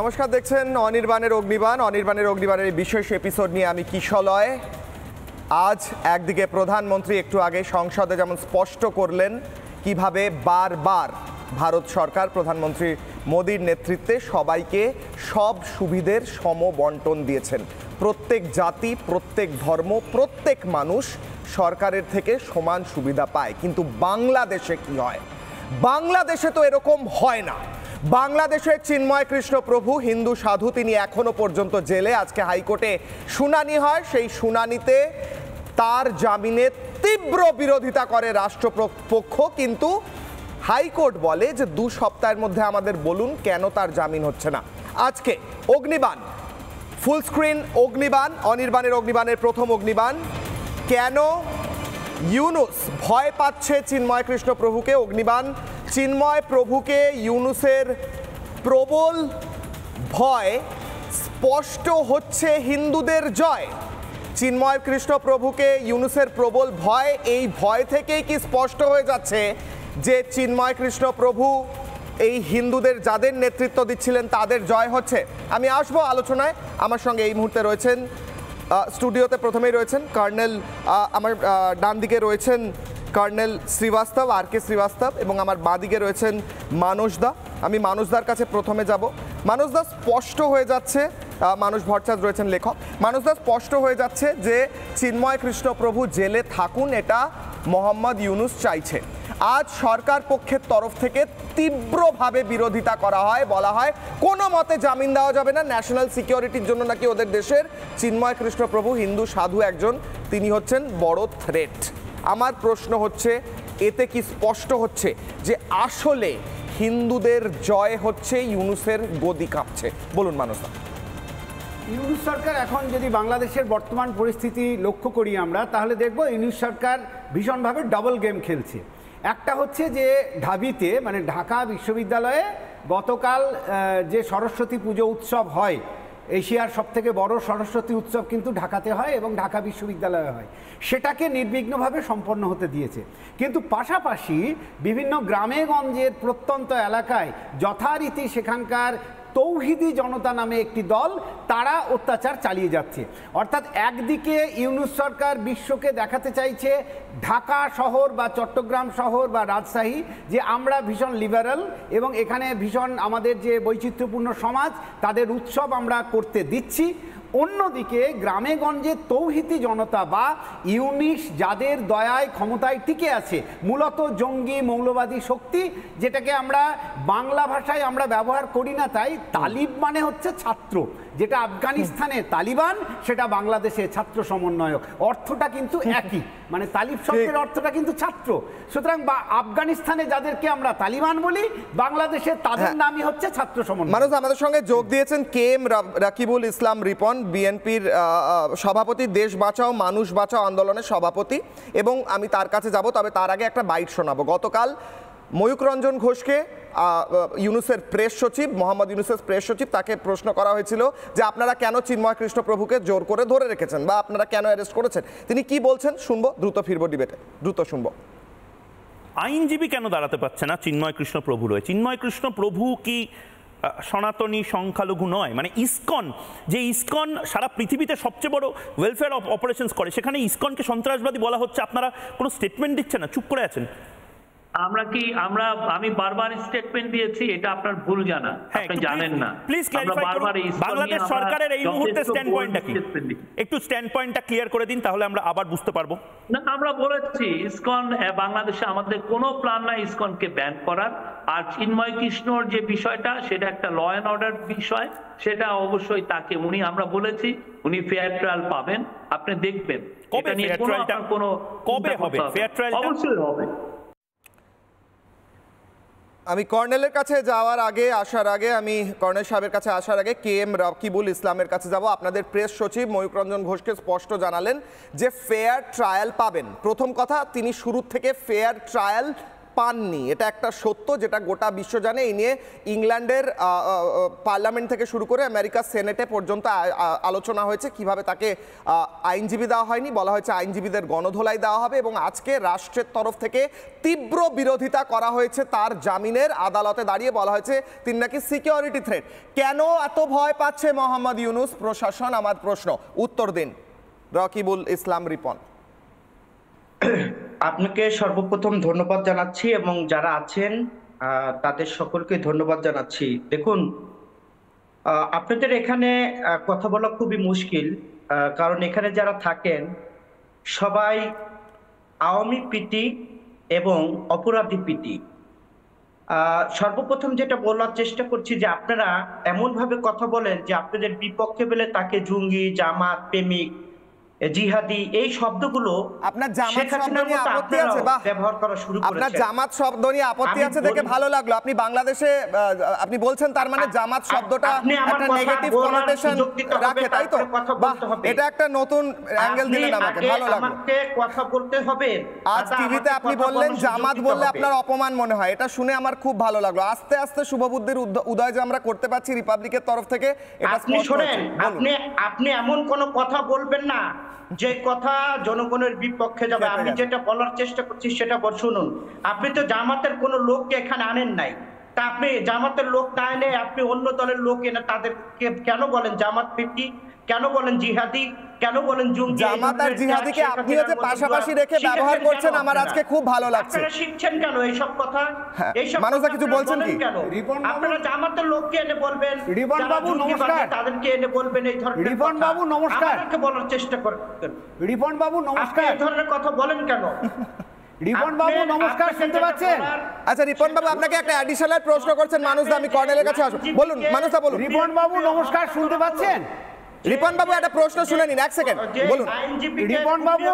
নমস্কার, দেখছেন অনির্বাণের অগ্নিবাণ। অনির্বাণের অগ্নিবাণের এই বিশেষ এপিসোড নিয়ে আমি কিশলয়। আজ একদিকে প্রধানমন্ত্রী একটু আগে সংসদে যেমন স্পষ্ট করলেন কিভাবে বারবার ভারত সরকার প্রধানমন্ত্রী মোদির নেতৃত্বে সবাইকে সব সুবিধের সমবন্টন দিয়েছেন। প্রত্যেক জাতি, প্রত্যেক ধর্ম, প্রত্যেক মানুষ সরকারের থেকে সমান সুবিধা পায়। কিন্তু বাংলাদেশে কি হয়? বাংলাদেশে তো এরকম হয় না। বাংলাদেশের চিন্ময় কৃষ্ণ প্রভু হিন্দু সাধু, তিনি এখনো পর্যন্ত জেলে। আজকে হাইকোর্টে শুনানি হয়, সেই শুনানিতে তার জামিনের তীব্র বিরোধিতা করে রাষ্ট্রপক্ষ। কিন্তু হাইকোর্ট বলে যে 2 সপ্তাহের মধ্যে আমাদের বলুন কেন তার জামিন হচ্ছে না। আজকে অগ্নিবাণ, ফুল স্ক্রিন অগ্নিবাণ, অনির্বাণের অগ্নিবাণের প্রথম অগ্নিবাণ। কেন ইউনুস ভয় পাচ্ছে চিন্ময় কৃষ্ণ প্রভুকে? অগ্নিবাণ, চিন্ময় প্রভুকে ইউনুসের প্রবল ভয়, স্পষ্ট হচ্ছে হিন্দুদের জয়। চিন্ময় কৃষ্ণ প্রভুকে ইউনুসের প্রবল ভয়, এই ভয় থেকেই কি স্পষ্ট হয়ে যাচ্ছে যে চিন্ময় কৃষ্ণ প্রভু এই হিন্দুদের যাদের নেতৃত্ব দিচ্ছিলেন তাদের জয় হচ্ছে? আমি আসবো আলোচনায়। আমার সঙ্গে এই মুহূর্তে রয়েছেন স্টুডিওতে, প্রথমেই রয়েছেন কর্নেল, আমার ডান দিকে রয়েছেন কর্নেল শ্রীবাস্তব, আর কে শ্রীবাস্তব, এবং আমার বাঁদিকে রয়েছেন মানসদা। আমি মানসদার কাছে প্রথমে যাব। মানসদা, স্পষ্ট হয়ে যাচ্ছে, মানস ভট্টাচার্য রয়েছেন লেখক। মানসদা, স্পষ্ট হয়ে যাচ্ছে যে চিন্ময় কৃষ্ণ প্রভু জেলে থাকুন, এটা মোহাম্মদ ইউনুস চাইছে। আজ সরকার পক্ষের তরফ থেকে তীব্রভাবে বিরোধিতা করা হয়, বলা হয় কোনো মতে জামিন দেওয়া যাবে না, ন্যাশনাল সিকিউরিটির জন্য নাকি ওদের দেশের চিন্ময় কৃষ্ণ প্রভু হিন্দু সাধু একজন, তিনি হচ্ছেন বড় থ্রেট। আমার প্রশ্ন হচ্ছে, এতে কি স্পষ্ট হচ্ছে যে আসলে হিন্দুদের জয় হচ্ছে, ইউনুসের গদি কাঁপছে? বলুন মানসদা। ইউনুস সরকার এখন যদি বাংলাদেশের বর্তমান পরিস্থিতি লক্ষ্য করি আমরা, তাহলে দেখব ইউনুস সরকার ভীষণভাবে ডাবল গেম খেলছে। একটা হচ্ছে যে ঢাবিতে, মানে ঢাকা বিশ্ববিদ্যালয়ে গতকাল যে সরস্বতী পুজো উৎসব হয়, এশিয়ার সবথেকে বড় সরস্বতী উৎসব কিন্তু ঢাকাতে হয় এবং ঢাকা বিশ্ববিদ্যালয়ে হয়, সেটাকে নির্বিঘ্নভাবে সম্পন্ন হতে দিয়েছে। কিন্তু পাশাপাশি বিভিন্ন গ্রামে গঞ্জের প্রত্যন্ত এলাকায় যথারীতি সেখানকার তৌহিদি জনতা নামে একটি দল, তারা অত্যাচার চালিয়ে যাচ্ছে। অর্থাৎ একদিকে ইউনুস সরকার বিশ্বকে দেখাতে চাইছে, ঢাকা শহর বা চট্টগ্রাম শহর বা রাজশাহী, যে আমরা ভীষণ লিবারাল এবং এখানে ভীষণ আমাদের যে বৈচিত্র্যপূর্ণ সমাজ, তাদের উৎসব আমরা করতে দিচ্ছি। অন্যদিকে গ্রামে গঞ্জে তৌহিদি জনতা বা ইউনিশ, যাদের দয়ায় ক্ষমতায় টিকে আছে, মূলত জঙ্গি মৌলবাদী শক্তি, যেটাকে আমরা বাংলা ভাষায় আমরা ব্যবহার করি না, তাই তালিব মানে হচ্ছে ছাত্র, যেটা আফগানিস্তানে তালিবান, সেটা বাংলাদেশে ছাত্র সমন্বয়ক, অর্থটা কিন্তু একই, মানে তালিব শব্দের অর্থটা কিন্তু ছাত্র। সুতরাং আফগানিস্তানে যাদেরকে আমরা তালিবান বলি, বাংলাদেশে তাদের নামই হচ্ছে ছাত্র সমন্বয়। মানুষ আমাদের সঙ্গে যোগ দিয়েছেন KM রাকিবুল ইসলাম রিপন, বিএনপির সভাপতি, দেশ বাঁচাও মানুষ বাঁচাও আন্দোলনের সভাপতি, এবং আমি তার কাছে যাব। তবে তার আগে একটা বাইট শোনাবো। গতকাল ময়ূক রঞ্জন ঘোষকে, ইউনুসের প্রেস সচিব, মোহাম্মদ ইউনুসের প্রেস সচিব, তাকে প্রশ্ন করা হয়েছিল যে আপনারা কেন চিন্ময় কৃষ্ণ প্রভুকে জোর করে ধরে রেখেছেন বা আপনারা কেন অ্যারেস্ট করেছেন। তিনি কি বলছেন শুনবো, দ্রুত ফিরবো ডিবেটে, দ্রুত শুনবো। আইনজীবী কেন দাঁড়াতে পারছে না চিন্ময় কৃষ্ণ প্রভু রয়ে? চিন্ময় কৃষ্ণ প্রভু কি সনাতনী সংখ্যালঘু নয়? মানে ইসকন, যে ইসকন সারা পৃথিবীতে সবচেয়ে বড় ওয়েলফেয়ার অপারেশনস করে, সেখানে ইসকনকে সন্ত্রাসবাদী বলা হচ্ছে, আপনারা কোনো স্টেটমেন্ট দিচ্ছেন না, চুপ করে আছেন। আমি বারবার স্টেটমেন্ট দিয়েছি, এটা আপনার ভুল জানা, আপনি জানেন না। প্লিজ ক্ল্যারিফাই করুন বাংলাদেশ সরকারের এই মুহূর্তে স্ট্যান্ড পয়েন্টটা কি, একটু স্ট্যান্ড পয়েন্টটা ক্লিয়ার করে দিন, তাহলে আমরা আবার বুঝতে পারবো। না, আমরা বলেছি ইসকন, বাংলাদেশে আমাদের কোনো প্ল্যান নাই ইসকনকে ব্যান করার। আর চিন্ময় কৃষ্ণর যে বিষয়টা, সেটা একটা ল অ্যান্ড অর্ডার বিষয়, সেটা অবশ্যই তাকে আমরা বলেছি উনি ফেয়ার ট্রায়াল পাবেন, আপনি দেখবেন। কবে ফেয়ার ট্রায়ালটা, কবে হবে ফেয়ার ট্রায়ালটা? অবশ্যই হবে। আমি কর্নেলের কাছে যাওয়ার আগে, আমি কর্নেল সাহেবের কাছে আসার আগে KM রাকিবুল ইসলামের কাছে যাব। আপনাদের প্রেস সচিব ময়ূক রঞ্জন ঘোষকে স্পষ্ট জানালেন যে ফেয়ার ট্রায়াল পাবেন। প্রথম কথা, তিনি শুরু থেকে ফেয়ার ট্রায়াল পাননি, এটা একটা সত্য যেটা গোটা বিশ্ব জানে। এই নিয়ে ইংল্যান্ডের পার্লামেন্ট থেকে শুরু করে আমেরিকার সেনেটে পর্যন্ত আলোচনা হয়েছে কিভাবে তাকে আইনজীবী দেওয়া হয়নি, বলা হয়েছে আইনজীবীদের গণধোলাই দেওয়া হবে, এবং আজকে রাষ্ট্রের তরফ থেকে তীব্র বিরোধিতা করা হয়েছে তার জামিনের। আদালতে দাঁড়িয়ে বলা হয়েছে তিনি নাকি সিকিউরিটি থ্রেট। কেন এত ভয় পাচ্ছে মোহাম্মদ ইউনূস প্রশাসন, আমার প্রশ্ন, উত্তর দিন রকিবুল ইসলাম রিপন। আপনাকে সর্বপ্রথম ধন্যবাদ জানাচ্ছি এবং যারা আছেন তাদের সকলকে ধন্যবাদ জানাচ্ছি। দেখুন, আপনাদের এখানে কথা বলা খুবই মুশকিল, কারণ এখানে যারা থাকেন সবাই আওয়ামী প্রীতি এবং অপরাধী প্রীতি। সর্বপ্রথম যেটা বলার চেষ্টা করছি যে আপনারা এমন ভাবে কথা বলেন যে আপনাদের বিপক্ষে বলে তাকে জঙ্গি, জামাত, প্রেমিক, জিহাদি এই শব্দগুলো আপনার জামাত শব্দ নিয়ে আপত্তি আছে, বাহ, ব্যবহার করা শুরু করেছেন। আপনার জামাত শব্দ নিয়ে আপত্তি আছে দেখে ভালো লাগলো। আপনি বাংলাদেশে আপনি বলছেন তার মানে জামাত শব্দটা একটা নেগেটিভ কনোটেশন রাখে, তাই তো? বাহ, এটা একটা নতুন অ্যাঙ্গেল দিলেন আমাকে, ভালো লাগলো। আমাকে কথা বলতে হবে। আজ টিভিতে আপনি বললেন জামাত বললে আপনার অপমান মনে হয়, এটা শুনে আমার খুব ভালো লাগলো। আস্তে আস্তে শুভবুদ্ধির উদয় যে আমরা করতে পারছি রিপাবলিকের তরফ থেকে, এটা স্পষ্ট হচ্ছে। আপনি এমন কোনো কথা বলবেন না যে কথা জনগণের বিপক্ষে যাবে। আমি যেটা বলার চেষ্টা করছি সেটা শুনুন। আপনি তো জামাতের কোনো লোককে এখানে আনেন নাই, তা আপনি জামাতের লোক না এনে আপনি অন্য দলের লোক এনে তাদেরকে কেন বলেন জামাত প্রীতি, কেন বলেন জিহাদি, কেন বলেন জঙ্গি? জামাত আর জিহাদিকে আপনি যে পাশাপাশি রেখে ব্যবহার করছেন আমার আজকে খুব ভালো লাগছে। আপনারা শিখছেন কেন এইসব কথা? এইসব মানুষরা কিছু বলছেন কি? আপনারা জামাতের লোককে এনে বলবেন, রিপন বাবু নমস্কার, তাদেরকে এনে বলবেন এই ধরনের। রিপন বাবু নমস্কার, আমাকে বলার চেষ্টা করেন। রিপন বাবু নমস্কার, এই ধরনের কথা বলেন কেন? রিপন বাবু নমস্কার, শুনতে পাচ্ছেন? আচ্ছা রিপন বাবু, আপনাকে একটা অ্যাডিশনাল প্রশ্ন করছেন মানুষদা, আমি কর্নেলের কাছে আসবো। বলুন মানুষদা, বলুন। রিপন বাবু নমস্কার, শুনতে পাচ্ছেন? রিপন বাবু একটা প্রশ্ন শুনে নিন, এক সেকেন্ড বলুন। রিপন বাবু,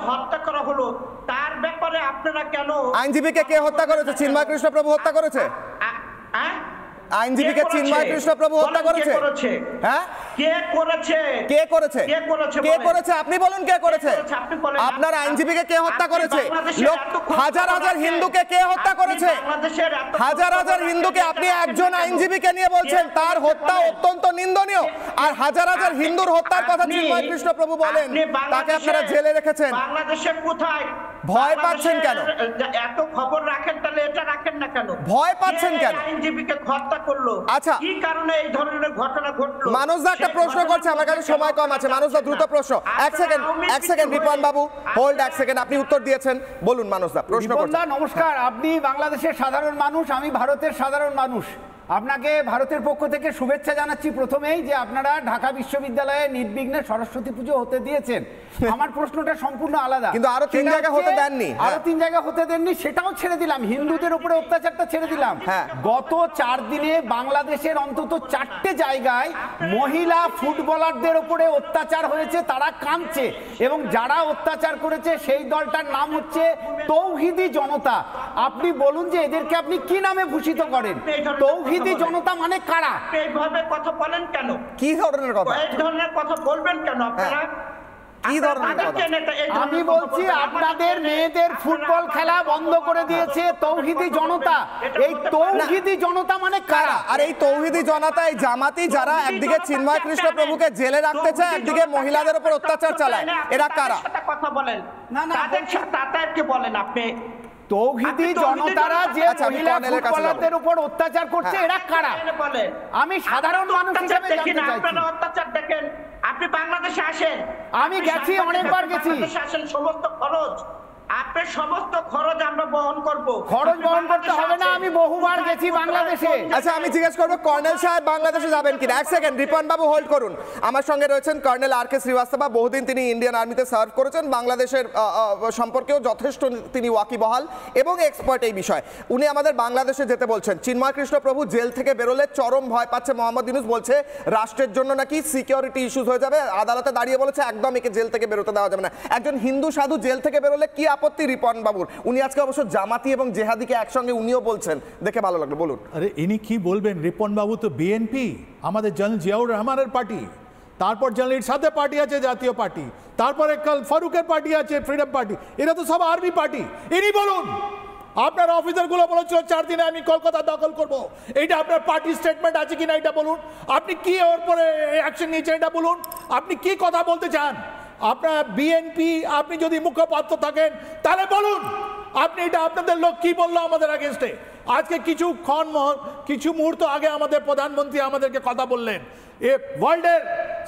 হত্যা করা হলো তার ব্যাপারে আপনারা কেন? আইনজীবীকে কে হত্যা করেছে? চিন্ময় কৃষ্ণ প্রভু হত্যা করেছে? আইনজীবীকে চিন্ময় কৃষ্ণ প্রভু হত্যা করেছে? হ্যাঁ, কে করেছে? কে করেছে? কে করেছে? আপনি বলুন কে করেছে? আপনার আইনজীবীকে কে হত্যা করেছে? লোক হাজার হাজার হিন্দুকে কে হত্যা করেছে? হাজার হাজার হিন্দুকে আপনি একজন আইনজীবীকে নিয়ে বলছেন তার হত্যা অত্যন্ত নিন্দনীয়, আর হাজার হাজার হিন্দুর হত্যার কথা চিন্ময় কৃষ্ণ প্রভু বলেন, তাকে আপনারা জেলে রেখেছেন। বাংলাদেশের কোথায়? ভয় পাচ্ছেন কেন? এত খবর রাখেন, তাহলে এটা রাখেন না কেন? ভয় পাচ্ছেন কেন? আইনজীবীকে হত্যা করলো, আচ্ছা কি কারণে এই ধরনের ঘটনা ঘটলো? মানুষদা একটা প্রশ্ন করছে, আমার কাছে সময় কম আছে। মানুষদা দ্রুত প্রশ্ন, এক সেকেন্ড রিপন বাবু হোল্ড, এক সেকেন্ড। আপনি উত্তর দিয়েছেন, বলুন মানুষদা প্রশ্ন করছেন। নমস্কার, আপনি বাংলাদেশের সাধারণ মানুষ, আমি ভারতের সাধারণ মানুষ। আপনাকে ভারতের পক্ষ থেকে শুভেচ্ছা জানাচ্ছি প্রথমেই যে আপনারা ঢাকা বিশ্ববিদ্যালয়ে নির্বিঘ্নে সরস্বতী পুজো হতে দিয়েছেন। আমার প্রশ্নটা সম্পূর্ণ আলাদা, কিন্তু আরো 3 জায়গা হতে দেননি। আরো 3 জায়গা হতে দেননি, সেটাও ছেড়ে দিলাম। হিন্দুদের উপরে অত্যাচারটা ছেড়ে দিলাম। গত 4 দিনে বাংলাদেশের অন্তত 4টে জায়গায় মহিলা ফুটবলারদের উপরে অত্যাচার হয়েছে, তারা কাঁদছে, এবং যারা অত্যাচার করেছে সেই দলটার নাম হচ্ছে তৌহিদি জনতা। আপনি বলুন যে এদেরকে আপনি কি নামে ভূষিত করেন? তৌহিদি জনতা মানে কারা? এইভাবে কথা বলেন কেন? কি ধরনের কথা? এই ধরনের কথা বলবেন কেন আপনারা? কি ধরনের কথা? আমি বলছি আপনাদের মেয়েদের ফুটবল খেলা বন্ধ করে দিয়েছে তৌহিদি জনতা। এই তৌহিদি জনতা মানে কারা? আর এই তৌহিদি জনতা এই জামাতি যারা একদিকে চিন্ময় কৃষ্ণ প্রভুকে জেলে রাখতে চায়, একদিকে মহিলাদের উপর অত্যাচার চালায়, এরা কারা? কথা বলেন না, তাদেরকে বলেন আপনি। তৌহিদি জনতারা যে মহিলা ফুটবলারদের উপর অত্যাচার করছে, এরা কারা? আমি সাধারণ মানুষ হিসেবে জানতে চাইছি। আপনারা অত্যাচার দেখেন, আপনি বাংলাদেশে আসেন। আমি গেছি, অনেকবার গেছি। আসেন, সমস্ত খরচ আপনার, সমস্ত খরচ আমরা বহন করব। খরচ বহন করতে হবে না, আমি বহুবার গেছি বাংলাদেশে। আচ্ছা আমি জিজ্ঞেস করবো কর্নেল সাহেব বাংলাদেশে যাবেন কিনা? এক সেকেন্ড রিপন বাবু হোল্ড করুন। আমার সঙ্গে রয়েছেন কর্নেল আর কে শ্রীবাস্তবা, বহুদিন তিনি ইন্ডিয়ান আর্মিতে সার্ভ করেছেন, বাংলাদেশের সম্পর্কেও যথেষ্ট তিনি ওয়াকিবহাল এবং এক্সপার্ট এই বিষয়। উনি আমাদের বাংলাদেশে যেতে বলছেন। চিন্ময় কৃষ্ণ প্রভু জেল থেকে বেরোলে চরম ভয় পাচ্ছে মোহাম্মদ ইউনূস, বলছে রাষ্ট্রের জন্য নাকি সিকিউরিটি ইস্যুস হয়ে যাবে। আদালতে দাঁড়িয়ে বলেছে একদম একে জেল থেকে বেরোতে দেওয়া যাবে না। একজন হিন্দু সাধু জেল থেকে বেরোলে কি আপত্তি রিপন বাবুর? উনি আজকে অবশ্য জামাতি এবং জেহাদিকে একসঙ্গে উনিও বলছেন, দেখে ভালো লাগলো, বলুন। আরে ইনি কি বলবেন? রিপন বাবু তো বিএনপি, আমাদের জেনারেল জিয়াউর রহমানের পার্টি, তারপর জেনারেল সাথে পার্টি আছে জাতীয় পার্টি, তারপরে কাল ফারুকের পার্টি আছে ফ্রিডম পার্টি, এরা তো সব আর্মি পার্টি। ইনি বলুন আপনার অফিসারগুলো বলেছিল 4 দিনে আমি কলকাতা দখল করব। এইটা আপনার পার্টি স্টেটমেন্ট আছে কিনা এটা বলুন। আপনি কি ওর পরে অ্যাকশন নিয়েছেন এটা বলুন। আপনি কি কথা বলতে চান? আপনার বিএনপি আপনি যদি মুখপাত্র থাকেন তাহলে বলুন আপনি এটা আপনাদের লোক কি বললো আমাদের আগেনস্টে। আজকে কিছু মুহূর্ত আগে আমাদের প্রধানমন্ত্রী আমাদেরকে কথা বললেন এ ওয়ার্ল্ডের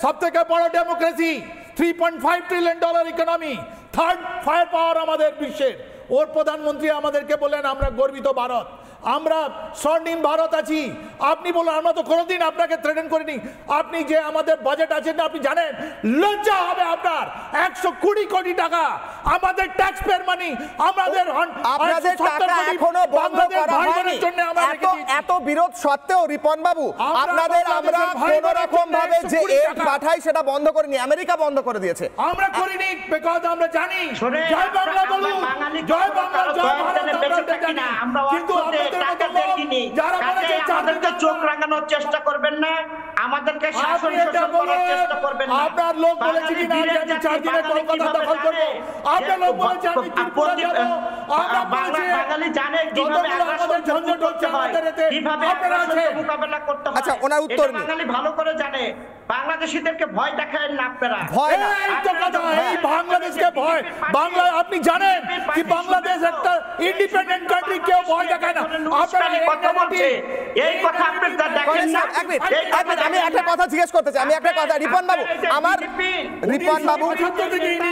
সবথেকে বড় democracy, $3.5 trillion economy, third fire পাওয়ার আমাদের বিশ্বের। ওর প্রধানমন্ত্রী আমাদেরকে বললেন আমরা গর্বিত ভারত, আমরা স্বর্ণিম ভারত আছি। আপনি বলুন আমরা তো কোনোদিন আপনাকে থ্রেটেন করিনি। আপনি যে আমাদের বাজেট আছে না আপনি জানেন, লজ্জা হবে আপনার। 120 কোটি টাকা আমাদের ট্যাক্স পেয়ার মানি, আমাদের আপনাদের টাকা এখনো বন্ধ করা হয়নি। এত বিরোধ সত্ত্বেও রিপন বাবু আপনাদের আমরা কোন রকম ভাবে যে এড পাঠাই সেটা বন্ধ করিনি, আমেরিকা বন্ধ করে দিয়েছে। আমরা করিনি বিকজ আমরা জানি জয় বাংলা বলুন, জয় বাংলা, জয় ভারত আমরা জানি। কিন্তু টাকা দেখিনি, আমাদেরকে চোখ রাঙানোর চেষ্টা করবেন না, আমাদেরকে শাসন শোষণ করার চেষ্টা করবেন না। আপনার লোক বলেছে কি না যে আমি 4 দিনে কলকাতা দখল করব? আপনার লোক বলেছে আমি ত্রিপুরা যাব। বাঙালি জানে কিভাবে আগ্রাসন ঝঞ্ঝট হচ্ছে আমাদের এতে, কিভাবে আগ্রাসন মোকাবেলা করতে হয়। আচ্ছা, ওনার উত্তর নেই। বাঙালি ভালো করে জানে। বাংলাদেশীদেরকে ভয় দেখায় না আপনারা। ভয় না, এই তো কথা, এই বাংলাদেশকে ভয়। বাংলা আপনি জানেন কি বাংলাদেশ একটা ইন্ডিপেন্ডেন্ট কান্ট্রি, কেউ ভয় দেখায় না। আপনারা কথা বলছে এই কথা আপনি দেখেন না। আমি একটা কথা জিজ্ঞেস করতে চাই, আমি একটা কথা রিপন বাবু, আমার রিপন বাবু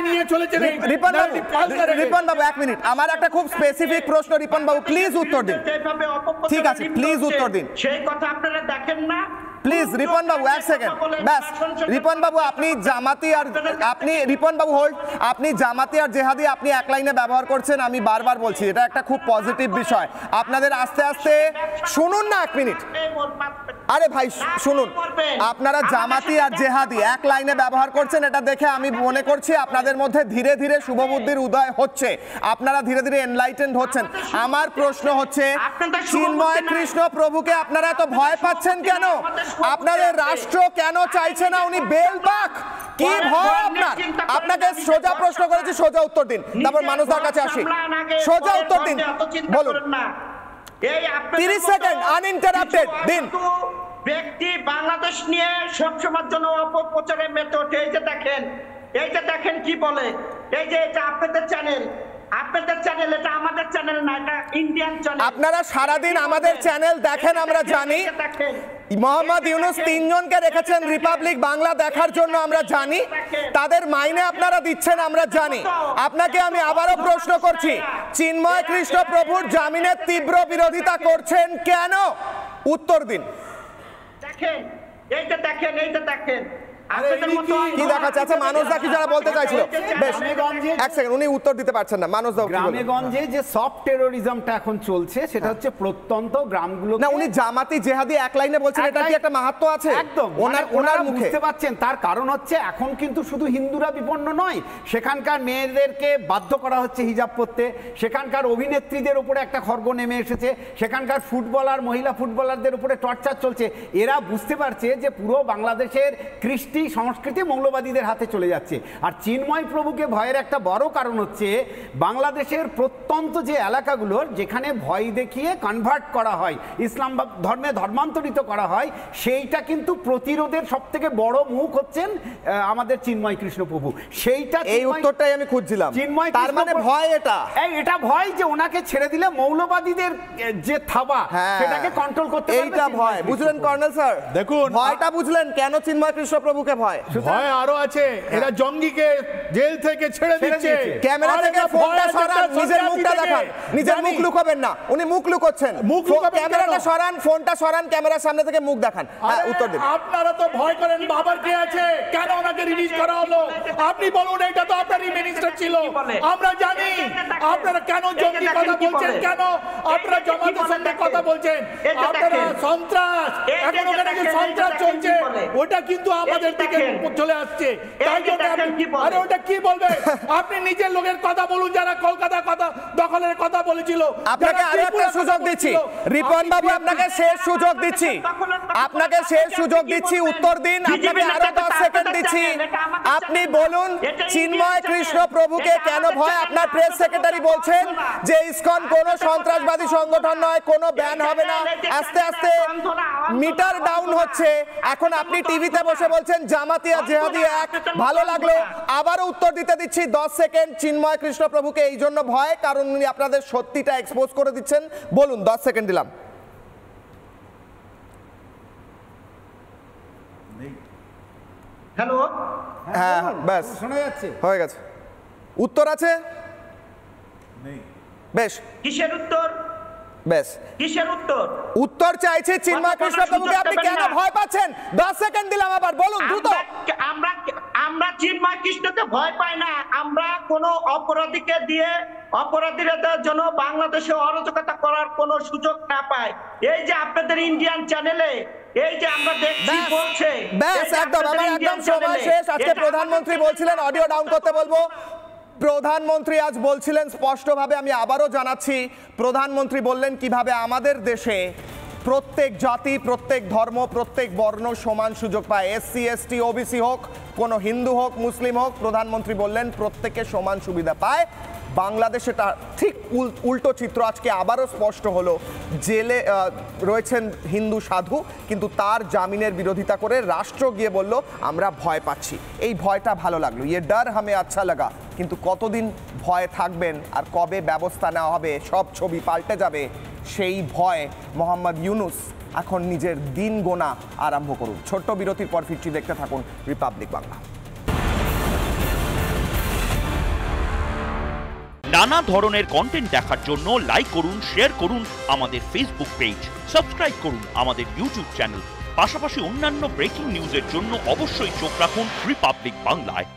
নিয়ে চলেছেন। রিপন বাবু 1 মিনিট, আমার একটা খুব স্পেসিফিক প্রশ্ন, রিপন বাবু প্লিজ উত্তর দিন। ঠিক আছে, প্লিজ উত্তর দিন। সেই কথা আপনারা দেখেন না প্লিজ রিপন বাবু 1 সেকেন্ড ব্যাস। রিপন বাবু আপনি জামাতি আর আপনি রিপন বাবু হোল্ড, আপনি জামাতি আর জেহাদি আপনি এক লাইনে ব্যবহার করছেন। আমি বারবার বলছি এটা একটা খুব পজিটিভ বিষয়। আপনাদের আস্তে আস্তে শুনুন না 1 মিনিট, আরে ভাই শুনুন, আপনারা জামাতি আর জেহাদি এক লাইনে ব্যবহার করছেন, এটা দেখে আমি মনে করছি আপনাদের মধ্যে ধীরে ধীরে শুভবুদ্ধির উদয় হচ্ছে, আপনারা ধীরে ধীরে এনলাইটেন্ড হচ্ছেন। আমার প্রশ্ন হচ্ছে চিন্ময় কৃষ্ণ প্রভুকে আপনারা এত ভয় পাচ্ছেন কেন? আপনাদের রাষ্ট্র কেন চাইছে না উনি বেল পাক? কি ভয় আপনার? আপনাকে সোজা প্রশ্ন করেছি, সোজা উত্তর দিন, তারপর মানুষদের কাছে আসি। সোজা উত্তর দিন, বলুন। 30 সেকেন্ড আনইন্টারাপ্টেড দিন। ব্যক্তি বাংলাদেশ নিয়ে সবসময়ের জন্য অপপ্রচারে মেতে ওঠে। এই যে দেখেন কি বলে, এই যে এটা আপনাদের চ্যানেল, এটা আমাদের চ্যানেল না, এটা ইন্ডিয়ান চ্যানেল। আপনারা সারাদিন আমাদের চ্যানেল দেখেন আমরা জানি। মোহাম্মদ ইউনূস 3 জনকে রেখেছেন রিপাবলিক বাংলা দেখার জন্য আমরা জানি, তাদের মাইনে আপনারা দিচ্ছেন আমরা জানি। আপনাকে আমি আবারও প্রশ্ন করছি, চিন্ময় কৃষ্ণ প্রভুর জামিনের তীব্র বিরোধিতা করছেন কেন? উত্তর দিন। দেখেন এইটা দেখেন কি দেখাচ্ছে? আচ্ছা মানুষদা কি যারা বলতে চাইছিল, বেশ 1 সেকেন্ড, উনি উত্তর দিতে পারছেন না। মানুষদা গ্রামেগঞ্জে যে সফট টেরোরিজমটা এখন চলছে সেটা হচ্ছে প্রত্যন্ত গ্রামগুলো। না উনি জামাতি জেহাদি এক লাইনে বলছেন, এটা কি একটা মাহাত্ম্য আছে? একদম ওনার মুখে বুঝতে পাচ্ছেন। তার কারণ হচ্ছে এখন কিন্তু শুধু হিন্দুরা বিপন্ন নয়, সেখানকার মেয়েদেরকে বাধ্য করা হচ্ছে হিজাব পরতে, সেখানকার অভিনেত্রীদের উপরে একটা খড়গ নেমে এসেছে, সেখানকার মহিলা ফুটবলারদের উপরে টর্চার চলছে। এরা বুঝতে পারছে যে পুরো বাংলাদেশের কৃষ্টি সংস্কৃতি মৌলবাদীদের হাতে চলে যাচ্ছে। আর চিন্ময় প্রভুকে ভয়ের একটা বড় কারণ হচ্ছে বাংলাদেশের প্রত্যন্ত যে এলাকাগুলোর যেখানে ভয় দেখিয়ে কনভার্ট করা হয়, ইসলাম ধর্মে ধর্মান্তরিত করা হয়, সেইটা কিন্তু প্রতিরোধের সবথেকে বড় মুখ হচ্ছেন আমাদের চিন্ময় কৃষ্ণ প্রভু। সেইটা এই উত্তরটাই আমি খুঁজছিলাম। চিন্ময় তার মানে ভয়, এটা ভয় যে ওনাকে ছেড়ে দিলে মৌলবাদীদের যে থাবা সেটাকে কন্ট্রোল করতে পারবে। এইটা ভয় বুঝলেন কর্নেল স্যার? দেখুন ভয়টা বুঝলেন কেন চিন্ময় কৃষ্ণ প্রভুকে ভয়? ভয় আরো আছে, এরা জঙ্গিকে জেল থেকে ছেড়ে দিচ্ছে। ক্যামেরা থেকে ফোনটা সরান, নিজের মুখটা দেখান, নিজের মুখ লুকাবেন না। উনি মুখ লুকোচ্ছেন, ক্যামেরাটা সরান, ফোনটা সরান, ক্যামেরার সামনে থেকে মুখ দেখান। উত্তর দিন। আপনারা তো ভয় করেন বাবার কে আছে, কেন ওনাকে রিলিজ করা হলো? আপনি বলুন, এটা তো আপনারই মিনিস্টার ছিল, আমরা জানি। আপনারা কেন জঙ্গি কথা বলছেন? কেন আপনারা জামাতের সঙ্গে কথা বলছেন? আপনারা সন্ত্রাস, এখন ওখানে যে সন্ত্রাস চলছে ওটা কিন্তু আমাদের দিকে চলে আসছে। তাই জন্য আরে ওটা কি বলবে? আপনি নিজের লোকের কথা বলুন, যারা কলকাতা কথা দখলের কথা বলেছিল। আপনাকে আরেকটা সুযোগ দিচ্ছি রিপন বাবু, আপনাকে শেষ সুযোগ দিচ্ছি। আপনাকে শেষ সুযোগ দিচ্ছি, উত্তর দিন। আপনাকে আরো 10 সেকেন্ড দিচ্ছি। আপনি বলুন চিন্ময় কৃষ্ণ প্রভুকে কেন ভয়? আপনার প্রেস সেক্রেটারি বলছেন যে ইসকন কোনো সন্ত্রাসবাদী সংগঠন নয়, কোনো ব্যান হবে না। আস্তে আস্তে মিটার ডাউন হচ্ছে। এখন আপনি টিভিতে বসে বলছেন জামাতিয়া জেহাদি এক। ভালো লাগলো, আবারও উত্তর দিতে দিচ্ছি 10 সেকেন্ড। চিন্ময় কৃষ্ণ প্রভুকে এই জন্য ভয় কারণ উনি আপনাদের সত্যিটা এক্সপোজ করে দিচ্ছেন। বলুন, 10 সেকেন্ড দিলাম। হ্যালো, হ্যাঁ ব্যাস শোনা যাচ্ছে, হয়ে গেছে। উত্তর আছে? বেশ, কিসের উত্তর? বেশ, কিসের উত্তর? উত্তর চাইছে চিন্ময় কৃষ্ণ প্রভুকে আপনি কেন ভয় পাচ্ছেন? 10 সেকেন্ড দিলাম, আবার বলুন দ্রুত। আমরা চিন্ময় কৃষ্ণকে ভয় পাই না। আমরা কোনো অপরাধীকে দিয়ে অপরাধীদের জন্য বাংলাদেশে অরাজকতা করার কোনো সুযোগ না পায়। এই যে আপনাদের ইন্ডিয়ান চ্যানেলে এই যে আমরা দেখছি বলছে, ব্যাস একদম আমার একদম সময় শেষ। আজকে প্রধানমন্ত্রী বলছিলেন, অডিও ডাউন করতে বলবো। প্রধানমন্ত্রী আজ বলছিলেন স্পষ্টভাবে, আমি আবারও জানাচ্ছি, প্রধানমন্ত্রী বললেন কিভাবে আমাদের দেশে প্রত্যেক জাতি, প্রত্যেক ধর্ম, প্রত্যেক বর্ণ সমান সুযোগ পায়। এসসি এসটি ওবিসি হোক, কোনো হিন্দু হোক মুসলিম হোক, প্রধানমন্ত্রী বললেন প্রত্যেকে সমান সুবিধা পায়। বাংলাদেশে তার ঠিক উল্টো চিত্র আজকে আবারও স্পষ্ট হলো। জেলে রয়েছেন হিন্দু সাধু, কিন্তু তার জামিনের বিরোধিতা করে রাষ্ট্র গিয়ে বলল আমরা ভয় পাচ্ছি। এই ভয়টা ভালো লাগলো, ইয়ে ডর হামে আচ্ছা লাগা। কিন্তু কতদিন ভয় থাকবেন আর কবে ব্যবস্থা নেওয়া হবে, সব ছবি পাল্টে যাবে, সেই ভয় মোহাম্মদ ইউনুস এখন নিজের দিন গোনা আরম্ভ করুন। ছোট্ট বিরতির পর ফিরছি, দেখতে থাকুন রিপাবলিক বাংলা। নানা ধরনের কন্টেন্ট দেখার জন্য লাইক করুন, শেয়ার করুন আমাদের ফেসবুক পেজ, সাবস্ক্রাইব করুন আমাদের ইউটিউব চ্যানেল। পাশাপাশি অন্যান্য ব্রেকিং নিউজের জন্য অবশ্যই চোখ রাখুন রিপাবলিক বাংলায়।